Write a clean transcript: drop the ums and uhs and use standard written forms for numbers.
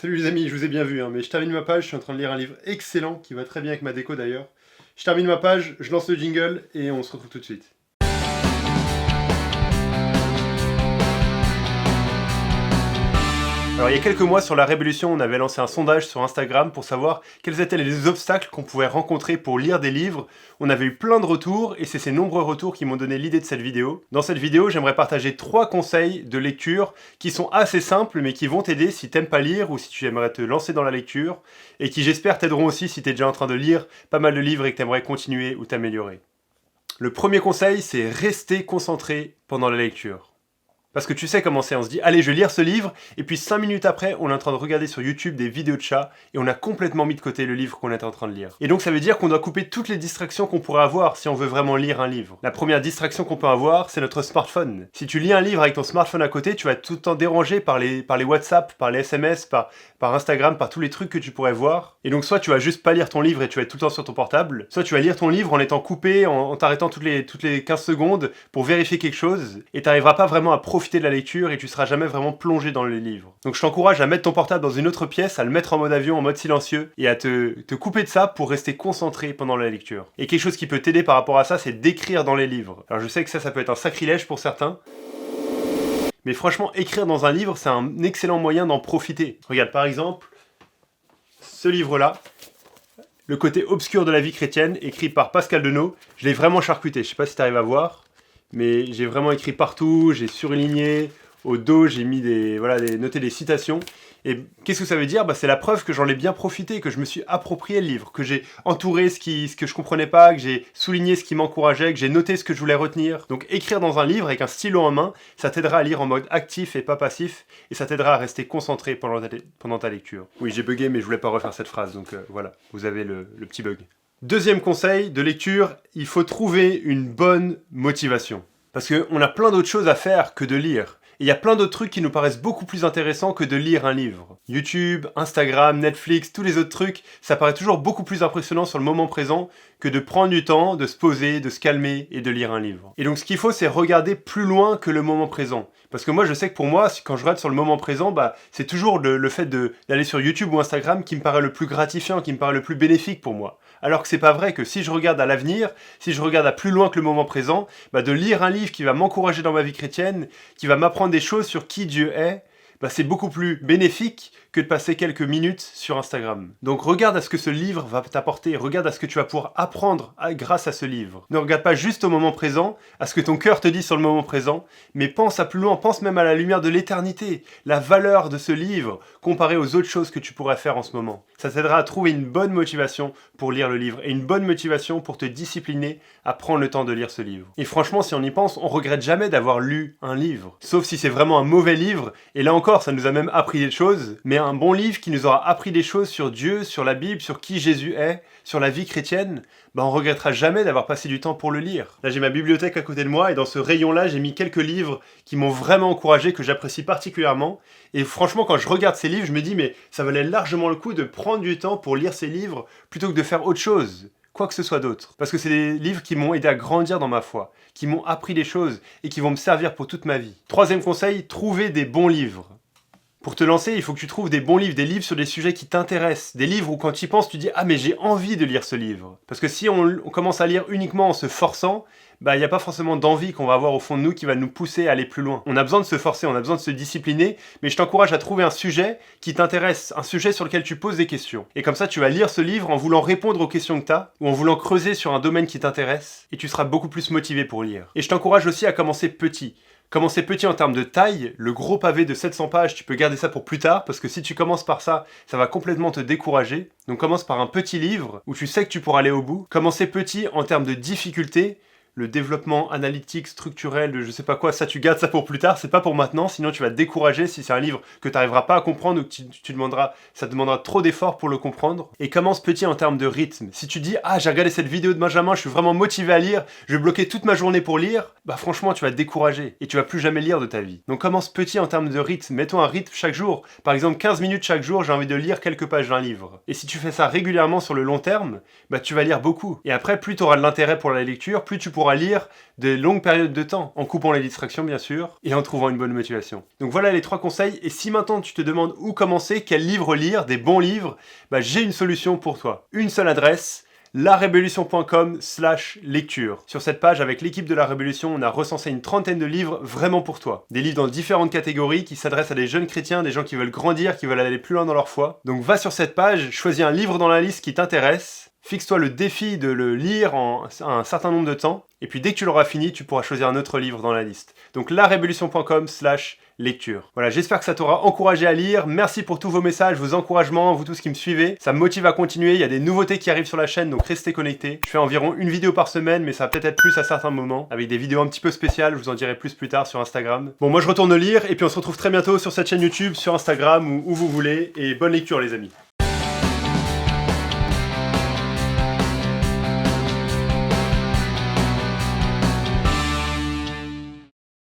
Salut les amis, je vous ai bien vu, mais je termine ma page, je suis en train de lire un livre excellent, qui va très bien avec ma déco d'ailleurs. Je termine ma page, je lance le jingle, et on se retrouve tout de suite. Alors il y a quelques mois sur la Révolution, on avait lancé un sondage sur Instagram pour savoir quels étaient les obstacles qu'on pouvait rencontrer pour lire des livres. On avait eu plein de retours et c'est ces nombreux retours qui m'ont donné l'idée de cette vidéo. Dans cette vidéo, j'aimerais partager 3 conseils de lecture qui sont assez simples mais qui vont t'aider si t'aimes pas lire ou si tu aimerais te lancer dans la lecture et qui j'espère t'aideront aussi si t'es déjà en train de lire pas mal de livres et que t'aimerais continuer ou t'améliorer. Le premier conseil, c'est rester concentré pendant la lecture. Parce que tu sais comment c'est, on se dit « Allez, je vais lire ce livre » et puis 5 minutes après, on est en train de regarder sur YouTube des vidéos de chats et on a complètement mis de côté le livre qu'on était en train de lire. Et donc ça veut dire qu'on doit couper toutes les distractions qu'on pourrait avoir si on veut vraiment lire un livre. La première distraction qu'on peut avoir, c'est notre smartphone. Si tu lis un livre avec ton smartphone à côté, tu vas être tout le temps dérangé par les WhatsApp, par les SMS, par Instagram, par tous les trucs que tu pourrais voir. Et donc soit tu vas juste pas lire ton livre et tu vas être tout le temps sur ton portable, soit tu vas lire ton livre en étant coupé, en t'arrêtant toutes les 15 secondes pour vérifier quelque chose et t'arriveras pas vraiment à profiter de la lecture et tu seras jamais vraiment plongé dans le livre. Donc je t'encourage à mettre ton portable dans une autre pièce, à le mettre en mode avion, en mode silencieux et à te couper de ça pour rester concentré pendant la lecture. Et quelque chose qui peut t'aider par rapport à ça, c'est d'écrire dans les livres. Alors je sais que ça peut être un sacrilège pour certains, mais franchement, écrire dans un livre, c'est un excellent moyen d'en profiter. Regarde par exemple, ce livre-là, Le côté obscur de la vie chrétienne, écrit par Pascal Denot. Je l'ai vraiment charcuté, je sais pas si tu arrives à voir, mais j'ai vraiment écrit partout, j'ai surligné, au dos j'ai mis noté des citations. Et qu'est-ce que ça veut dire ? C'est la preuve que j'en ai bien profité, que je me suis approprié le livre, que j'ai entouré ce que je comprenais pas, que j'ai souligné ce qui m'encourageait, que j'ai noté ce que je voulais retenir. Donc écrire dans un livre avec un stylo en main, ça t'aidera à lire en mode actif et pas passif, et ça t'aidera à rester concentré pendant ta lecture. Oui, j'ai bugué, mais je voulais pas refaire cette phrase, donc voilà, vous avez le petit bug. Deuxième conseil de lecture, il faut trouver une bonne motivation. Parce qu'on a plein d'autres choses à faire que de lire. Et il y a plein d'autres trucs qui nous paraissent beaucoup plus intéressants que de lire un livre. YouTube, Instagram, Netflix, tous les autres trucs, ça paraît toujours beaucoup plus impressionnant sur le moment présent que de prendre du temps, de se poser, de se calmer et de lire un livre. Et donc ce qu'il faut, c'est regarder plus loin que le moment présent. Parce que moi, je sais que pour moi, quand je regarde sur le moment présent, c'est toujours le fait d'aller sur YouTube ou Instagram qui me paraît le plus gratifiant, qui me paraît le plus bénéfique pour moi. Alors que c'est pas vrai que si je regarde à l'avenir, si je regarde à plus loin que le moment présent, de lire un livre qui va m'encourager dans ma vie chrétienne, qui va m'apprendre des choses sur qui Dieu est, c'est beaucoup plus bénéfique que de passer quelques minutes sur Instagram. Donc regarde à ce que ce livre va t'apporter, regarde à ce que tu vas pouvoir apprendre grâce à ce livre. Ne regarde pas juste au moment présent, à ce que ton cœur te dit sur le moment présent, mais pense à plus loin, pense même à la lumière de l'éternité, la valeur de ce livre comparée aux autres choses que tu pourrais faire en ce moment. Ça t'aidera à trouver une bonne motivation pour lire le livre et une bonne motivation pour te discipliner à prendre le temps de lire ce livre. Et franchement, si on y pense, on regrette jamais d'avoir lu un livre. Sauf si c'est vraiment un mauvais livre, et là encore, ça nous a même appris des choses, mais un bon livre qui nous aura appris des choses sur Dieu, sur la Bible, sur qui Jésus est, sur la vie chrétienne, on regrettera jamais d'avoir passé du temps pour le lire. Là, j'ai ma bibliothèque à côté de moi, et dans ce rayon-là, j'ai mis quelques livres qui m'ont vraiment encouragé, que j'apprécie particulièrement. Et franchement, quand je regarde ces livres, je me dis, mais ça valait largement le coup de prendre du temps pour lire ces livres, plutôt que de faire autre chose. Quoi que ce soit d'autre. Parce que c'est des livres qui m'ont aidé à grandir dans ma foi, qui m'ont appris des choses, et qui vont me servir pour toute ma vie. Troisième conseil, trouver des bons livres. Pour te lancer, il faut que tu trouves des bons livres, des livres sur des sujets qui t'intéressent, des livres où quand tu y penses, tu dis « Ah mais j'ai envie de lire ce livre ». Parce que si on commence à lire uniquement en se forçant, il n'y a pas forcément d'envie qu'on va avoir au fond de nous qui va nous pousser à aller plus loin. On a besoin de se forcer, on a besoin de se discipliner, mais je t'encourage à trouver un sujet qui t'intéresse, un sujet sur lequel tu poses des questions. Et comme ça, tu vas lire ce livre en voulant répondre aux questions que tu as, ou en voulant creuser sur un domaine qui t'intéresse, et tu seras beaucoup plus motivé pour lire. Et je t'encourage aussi à commencer petit. Commencer petit en termes de taille, le gros pavé de 700 pages, tu peux garder ça pour plus tard, parce que si tu commences par ça, ça va complètement te décourager. Donc commence par un petit livre, où tu sais que tu pourras aller au bout. Commencer petit en termes de difficulté, le développement analytique, structurel, de je sais pas quoi, ça tu gardes ça pour plus tard, c'est pas pour maintenant, sinon tu vas te décourager si c'est un livre que tu n'arriveras pas à comprendre ou que ça te demandera trop d'efforts pour le comprendre. Et commence petit en termes de rythme. Si tu dis « Ah, j'ai regardé cette vidéo de Benjamin, je suis vraiment motivé à lire, je vais bloquer toute ma journée pour lire », franchement tu vas te décourager et tu vas plus jamais lire de ta vie. Donc commence petit en termes de rythme, mets-toi un rythme chaque jour. Par exemple 15 minutes chaque jour, j'ai envie de lire quelques pages d'un livre. Et si tu fais ça régulièrement sur le long terme, tu vas lire beaucoup. Et après, plus tu auras de l'intérêt pour la lecture, plus tu pourras pourras lire de longues périodes de temps, en coupant les distractions bien sûr, et en trouvant une bonne motivation. Donc voilà les 3 conseils, et si maintenant tu te demandes où commencer, quel livre lire, des bons livres, j'ai une solution pour toi. Une seule adresse, larévolution.com/lecture. Sur cette page, avec l'équipe de La Révolution, on a recensé une trentaine de livres vraiment pour toi. Des livres dans différentes catégories qui s'adressent à des jeunes chrétiens, des gens qui veulent grandir, qui veulent aller plus loin dans leur foi. Donc va sur cette page, choisis un livre dans la liste qui t'intéresse, fixe-toi le défi de le lire en un certain nombre de temps, et puis dès que tu l'auras fini, tu pourras choisir un autre livre dans la liste. Donc larévolution.com/lecture. Voilà, j'espère que ça t'aura encouragé à lire. Merci pour tous vos messages, vos encouragements, vous tous qui me suivez. Ça me motive à continuer, il y a des nouveautés qui arrivent sur la chaîne, donc restez connectés. Je fais environ une vidéo par semaine, mais ça va peut-être être plus à certains moments, avec des vidéos un petit peu spéciales, je vous en dirai plus tard sur Instagram. Bon, moi je retourne lire, et puis on se retrouve très bientôt sur cette chaîne YouTube, sur Instagram, ou où vous voulez, et bonne lecture les amis.